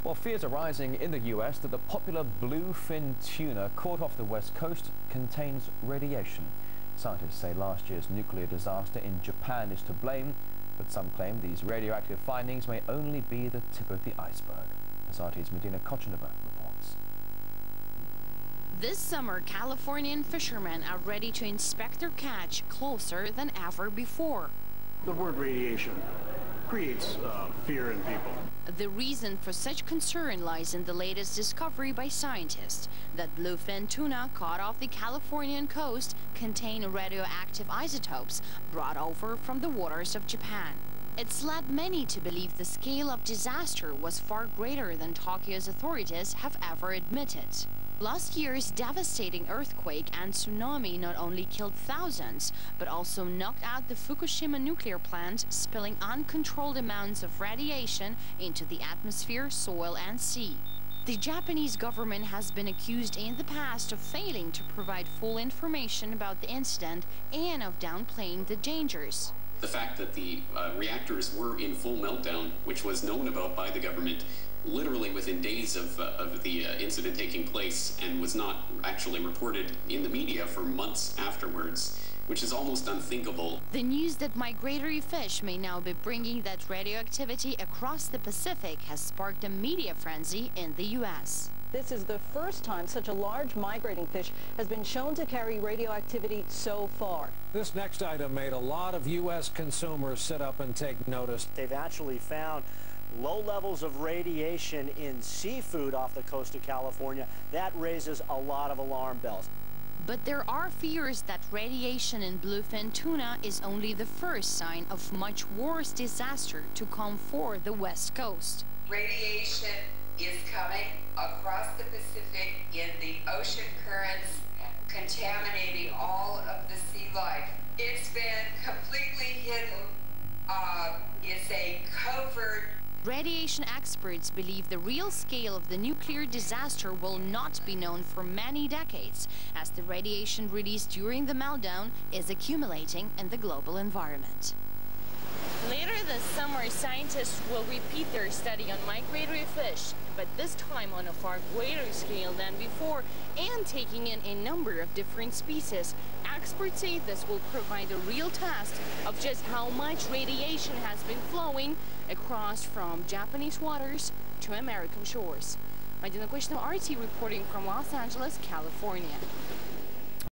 Well, fears are rising in the US that the popular bluefin tuna caught off the west coast contains radiation. Scientists say last year's nuclear disaster in Japan is to blame, but some claim these radioactive findings may only be the tip of the iceberg. SRT's Medina Kochenova reports. This summer, Californian fishermen are ready to inspect their catch closer than ever before. The word radiation creates fear in people. The reason for such concern lies in the latest discovery by scientists that bluefin tuna caught off the Californian coast contain radioactive isotopes brought over from the waters of Japan. It's led many to believe the scale of disaster was far greater than Tokyo's authorities have ever admitted. Last year's devastating earthquake and tsunami not only killed thousands, but also knocked out the Fukushima nuclear plant, spilling uncontrolled amounts of radiation into the atmosphere, soil, and sea. The Japanese government has been accused in the past of failing to provide full information about the incident and of downplaying the dangers. The fact that the reactors were in full meltdown, which was known about by the government literally within days of the incident taking place and was not actually reported in the media for months afterwards, which is almost unthinkable. The news that migratory fish may now be bringing that radioactivity across the Pacific has sparked a media frenzy in the U.S. This is the first time such a large migrating fish has been shown to carry radioactivity so far. This next item made a lot of U.S. consumers sit up and take notice. They've actually found low levels of radiation in seafood off the coast of California. That raises a lot of alarm bells. But there are fears that radiation in bluefin tuna is only the first sign of much worse disaster to come for the West Coast. Radiation is coming across the Pacific in the ocean currents, contaminating all of the sea life. It's been completely hidden. It's a covert. Radiation experts believe the real scale of the nuclear disaster will not be known for many decades, as the radiation released during the meltdown is accumulating in the global environment. Later this summer, scientists will repeat their study on migratory fish, but this time on a far greater scale than before and taking in a number of different species. Experts say this will provide a real test of just how much radiation has been flowing across from Japanese waters to American shores. Medina Kochenova, RT, reporting from Los Angeles, California.